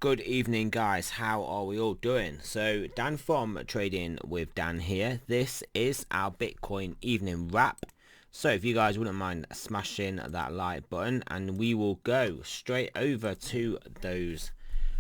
Good evening, guys. How are we all doing? So Dan from Trading with Dan here. This is our Bitcoin evening wrap. So if you guys wouldn't mind smashing that like button, and we will go straight over to those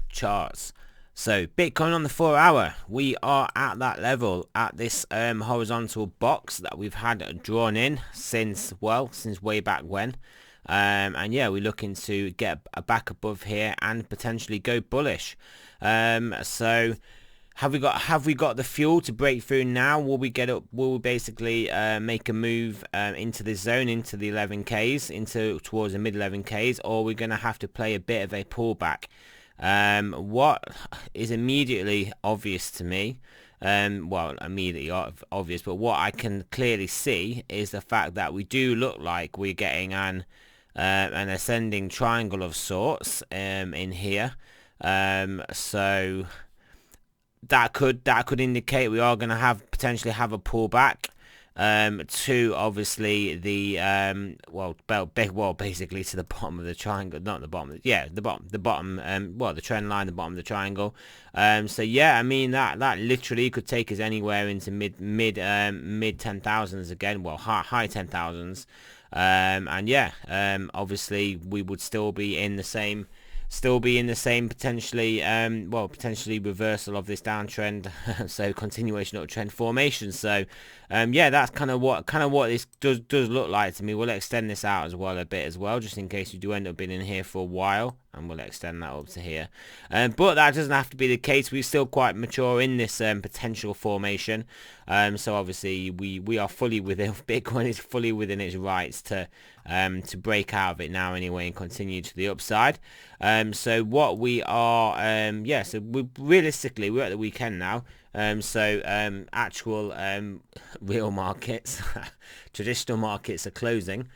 charts. So Bitcoin on the 4 hour, we are at that level, at this horizontal box that we've had drawn in since way back when. And yeah, we're looking to get back above here and potentially go bullish. So have we got the fuel to break through now? Will we get up? Will we basically make a move into this zone, into the 11Ks, towards the mid 11Ks, or are we going to have to play a bit of a pullback? What is immediately obvious to me, immediately obvious, but what I can clearly see is the fact that we do look like we're getting an ascending triangle of sorts in here. So that could indicate we are going to potentially have a pullback to obviously the basically to the bottom of the triangle, not the bottom, the bottom the trend line, the bottom of the triangle. So yeah, I mean that literally could take us anywhere into mid 10,000s again, high 10,000s. And yeah, obviously we would still be in the same potentially potentially reversal of this downtrend. So continuation of trend formation. So yeah, that's kind of what this does look like to me. We'll extend this out as well a bit as well, just in case you do end up being in here for a while, and we'll extend that up to here. But that doesn't have to be the case. We're still quite mature in this potential formation. So obviously we are fully within, Bitcoin is fully within its rights to break out of it now anyway and continue to the upside. So what we are, so realistically we're at the weekend now. Actual real markets, traditional markets are closing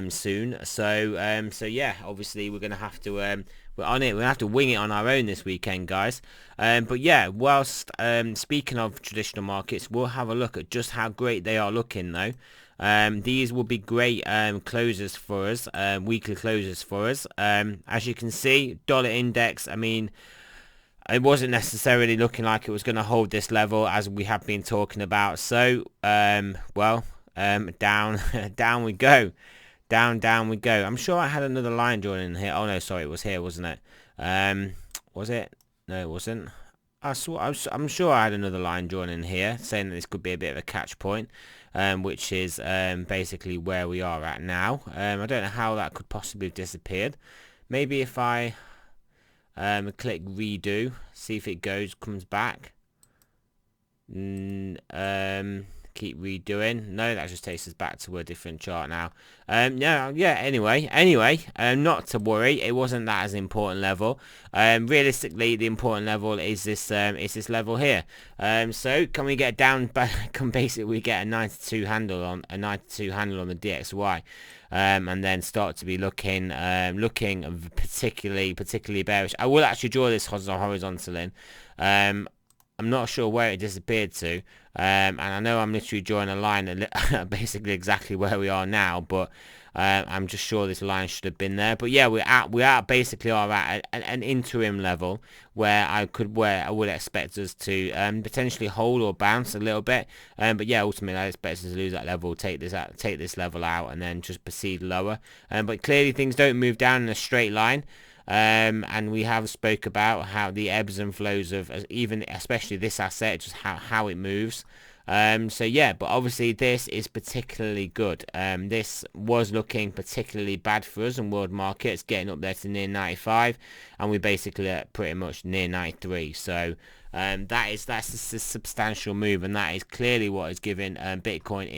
soon. So yeah, obviously we're gonna have to we're gonna have to wing it on our own this weekend, guys. But yeah, whilst speaking of traditional markets, we'll have a look at just how great they are looking though. These will be great closers for us, weekly closers for us. As you can see, dollar index, I mean, it wasn't necessarily looking like it was going to hold this level as we have been talking about. So down down we go, down we go. I'm sure I had another line drawn in here. Oh no, sorry, it was here, wasn't it? Was it? No, it wasn't. I'm sure I had another line drawn in here saying that this could be a bit of a catch point, which is basically where we are at now. I don't know how that could possibly have disappeared. Maybe if I click redo, see if it comes back. Keep redoing. No, that just takes us back to a different chart now. Anyway, not to worry, it wasn't that as important level. Realistically, the important level is this level here. So can we get down back? Can basically we get a 92 handle on the DXY, and then start to be looking particularly bearish. I will actually draw this horizontal in. I'm not sure where it disappeared to, and I know I'm literally drawing a line basically exactly where we are now, but I'm just sure this line should have been there. But yeah, we basically are at an interim level where I would expect us to potentially hold or bounce a little bit, but yeah, ultimately I expect us to lose that level, take this level out, and then just proceed lower. But clearly things don't move down in a straight line. And we have spoke about how the ebbs and flows of especially this asset, just how it moves. So yeah, but obviously this is particularly good. This was looking particularly bad for us in world markets, getting up there to near 95, and we basically at pretty much near 93. So that's a substantial move, and that is clearly what is giving Bitcoin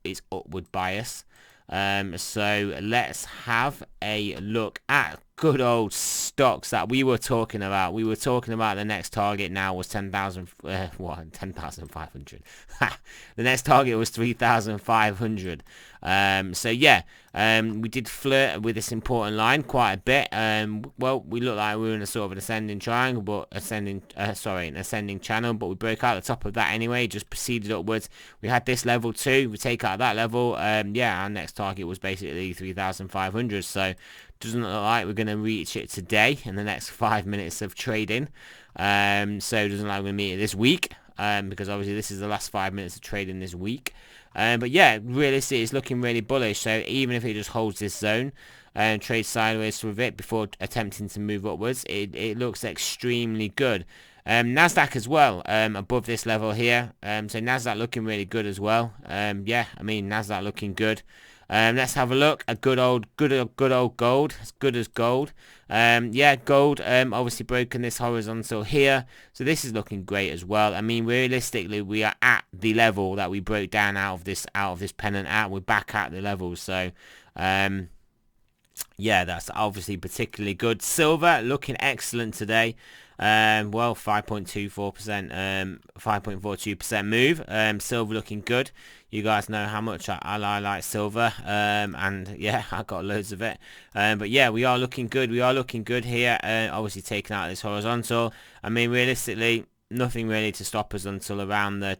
its upward bias. So let's have a look at good old stocks that we were talking about. We were talking about the next target now was 10,000, 10,500. The next target was 3,500. So yeah, we did flirt with this important line quite a bit. We looked like we were in a sort of an ascending triangle, but an ascending channel, but we broke out the top of that anyway, just proceeded upwards. We had this level too, we take out that level. Yeah, our next target was basically 3,500. So doesn't look like we're going to reach it today in the next 5 minutes of trading. So it doesn't look like we're going to meet it this week, because obviously this is the last 5 minutes of trading this week. But yeah, realistically, it's looking really bullish. So even if it just holds this zone and trades sideways with it before attempting to move upwards, it looks extremely good. Nasdaq as well, above this level here. So Nasdaq looking really good as well. Yeah, I mean Nasdaq looking good. Let's have a look at good old gold. As good as gold. Yeah, gold obviously broken this horizontal here, so this is looking great as well. I mean, realistically, we are at the level that we broke down out of this pennant at. We're back at the level, so yeah, that's obviously particularly good. Silver looking excellent today. Well, 5.24%, 5.42% move. Silver looking good. You guys know how much I like silver, and yeah, I got loads of it. But yeah, we are looking good. We are looking good here. Obviously taking out this horizontal. I mean, realistically, nothing really to stop us until around the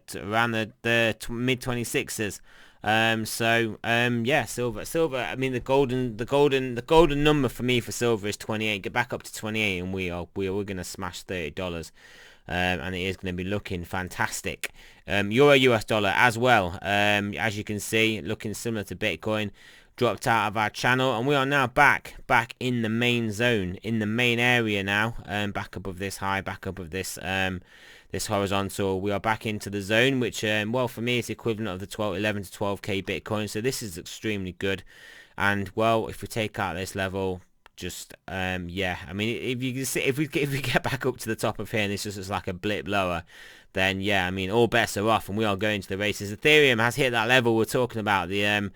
mid 26s. Yeah, silver. I mean, the golden number for me for silver is 28. Get back up to 28, and we're gonna smash $30. And it is going to be looking fantastic. Euro US dollar as well, as you can see, looking similar to Bitcoin, dropped out of our channel, and we are now back in the main zone, in the main area now, back above this high, back above this this horizontal. We are back into the zone, which well, for me, it's equivalent of the 11 to 12k Bitcoin, so this is extremely good. And well, if we take out this level, just yeah, I mean, if you can see, if we get back up to the top of here and it's just like a blip lower, then yeah, I mean, all bets are off and we are going to the races. Ethereum has hit that level we're talking about, the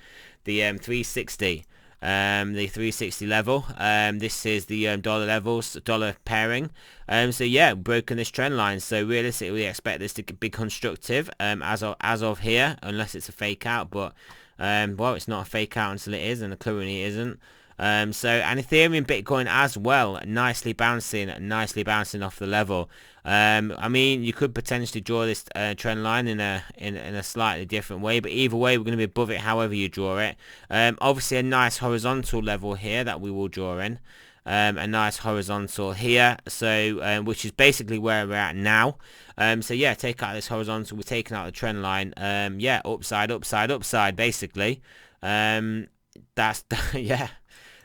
360, the 360 level. This is the dollar levels, dollar pairing. So yeah, broken this trend line, so realistically we expect this to be constructive as of here, unless it's a fake out. But well, it's not a fake out until it is, and currently it isn't. So, and Ethereum, Bitcoin as well, nicely bouncing off the level. I mean, you could potentially draw this trend line in a slightly different way, but either way, we're going to be above it however you draw it. Obviously a nice horizontal level here that we will draw in. A nice horizontal here, so which is basically where we're at now. So yeah, take out this horizontal, we're taking out the trend line. Yeah, upside basically. That's yeah.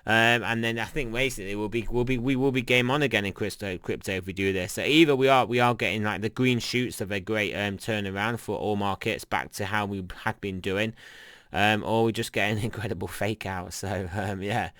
And then I think basically we will be game on again in crypto if we do this. So either we are getting like the green shoots of a great turnaround for all markets back to how we had been doing, or we just get an incredible fake out. So yeah,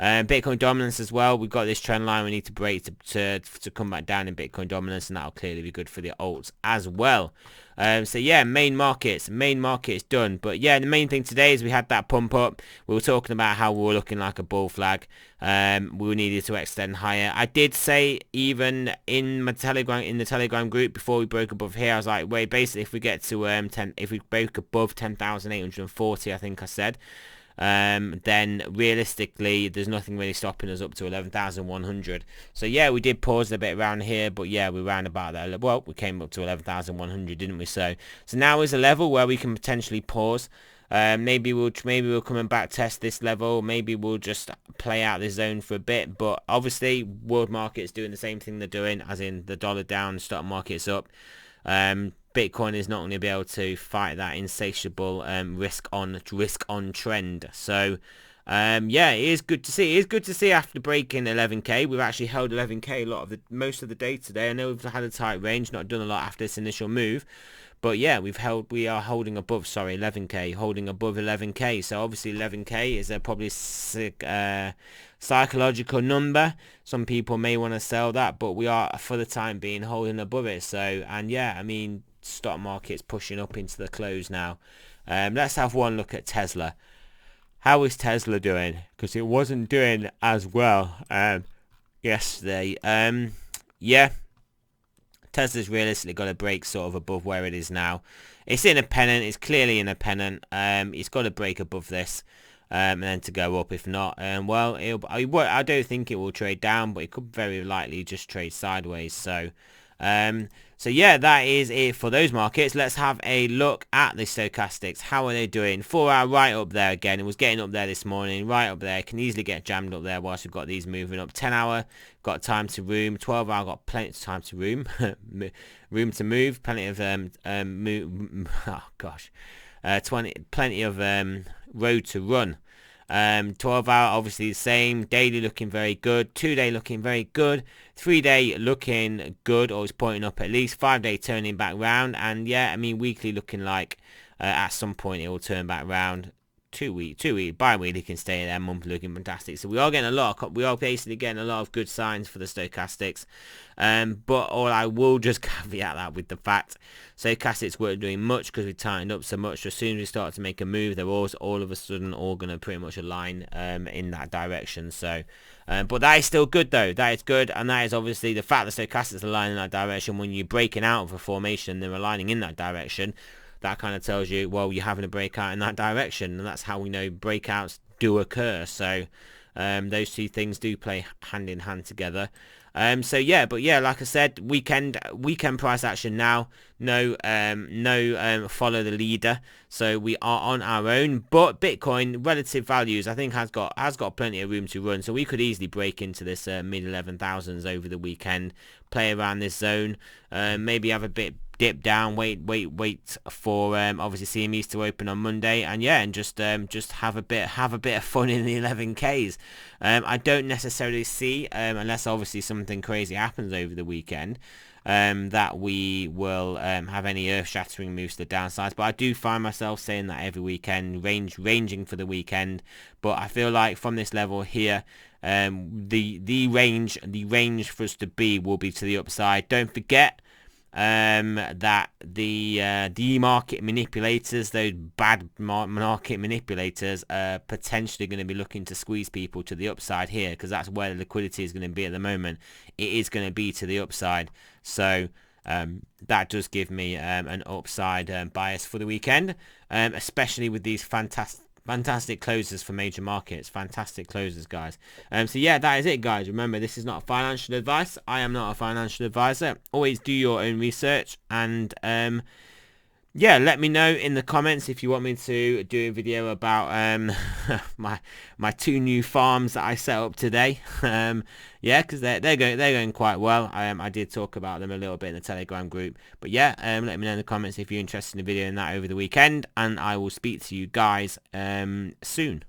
Bitcoin dominance as well. We've got this trend line we need to break to come back down in Bitcoin dominance, and that'll clearly be good for the alts as well. So yeah, main markets done. But yeah, the main thing today is we had that pump up. We were talking about how we were looking like a bull flag. We needed to extend higher. I did say even in the Telegram group before we broke above here, I was like, wait, basically if we get to if we break above 10,840, I think I said, then realistically there's nothing really stopping us up to 11,100. So yeah, we did pause a bit around here, but yeah, we ran about that. Well, we came up to 11,100, didn't we? So now is a level where we can potentially pause. Maybe we'll come and back test this level. Maybe we'll just play out this zone for a bit. But obviously, world markets doing the same thing they're doing, as in the dollar down, stock market's up. Bitcoin is not going to be able to fight that insatiable risk on trend. So yeah, it is good to see. It is good to see after breaking 11k. We've actually held 11k most of the day today. I know we've had a tight range, not done a lot after this initial move. But yeah, we are holding above, 11k, holding above 11k. So obviously 11k is a probably psychological number. Some people may want to sell that, but we are for the time being holding above it. So, and yeah, I mean, stock market's pushing up into the close now. Let's have one look at Tesla. How is Tesla doing? Because it wasn't doing as well yesterday. Yeah. Tesla's realistically got to break sort of above where it is now. It's in a pennant. It's clearly in a pennant. It's got to break above this and then to go up. If not, well, I don't think it will trade down, but it could very likely just trade sideways. So So yeah, that is it for those markets. Let's have a look at the stochastics. How are they doing? 4 hour right up there again. It was getting up there this morning, right up there. Can easily get jammed up there whilst we've got these moving up. 10 hour got time to room. 12 hour got plenty of time to room. Room to move. Plenty of oh gosh, 20 plenty of road to run. 12 hour obviously the same. Daily looking very good. 2-day looking very good. 3-day looking good, or it's pointing up at least. 5-day turning back round. And yeah, I mean weekly looking like at some point it will turn back round. 2-week, bi-weekly can stay there. Monthly looking fantastic. So we are basically getting a lot of good signs for the stochastics. But all I will just caveat that with the fact stochastics weren't doing much because we tightened up so much. So as soon as we start to make a move, they're all of a sudden all going to pretty much align in that direction. So but that is still good though. That is good, and that is obviously the fact that stochastics align in that direction. When you're breaking out of a formation, they're aligning in that direction. That kind of tells you, well, you're having a breakout in that direction, and that's how we know breakouts do occur. So those two things do play hand in hand together. So yeah, but yeah, like I said, weekend price action now. No follow the leader. So we are on our own. But Bitcoin relative values, I think has got plenty of room to run. So we could easily break into this mid 11,000s over the weekend, play around this zone, maybe have a bit dip down, wait for obviously CMEs to open on Monday, and yeah, and just have a bit of fun in the 11Ks. I don't necessarily see, unless obviously something crazy happens over the weekend, that we will have any earth-shattering moves to the downside. But I do find myself saying that every weekend, ranging for the weekend. But I feel like from this level here, the range for us to be will be to the upside. Don't forget that the market manipulators, those bad market manipulators, are potentially going to be looking to squeeze people to the upside here, because that's where the liquidity is going to be at the moment. It is going to be to the upside. So that does give me an upside bias for the weekend, especially with these fantastic closes for major markets. Fantastic closes, guys. So yeah, that is it, guys. Remember, this is not financial advice. I am not a financial advisor. Always do your own research, and yeah, let me know in the comments if you want me to do a video about my 2 new farms that I set up today. Yeah, because they're going quite well. I did talk about them a little bit in the Telegram group. But yeah, let me know in the comments if you're interested in a video in that over the weekend, and I will speak to you guys soon.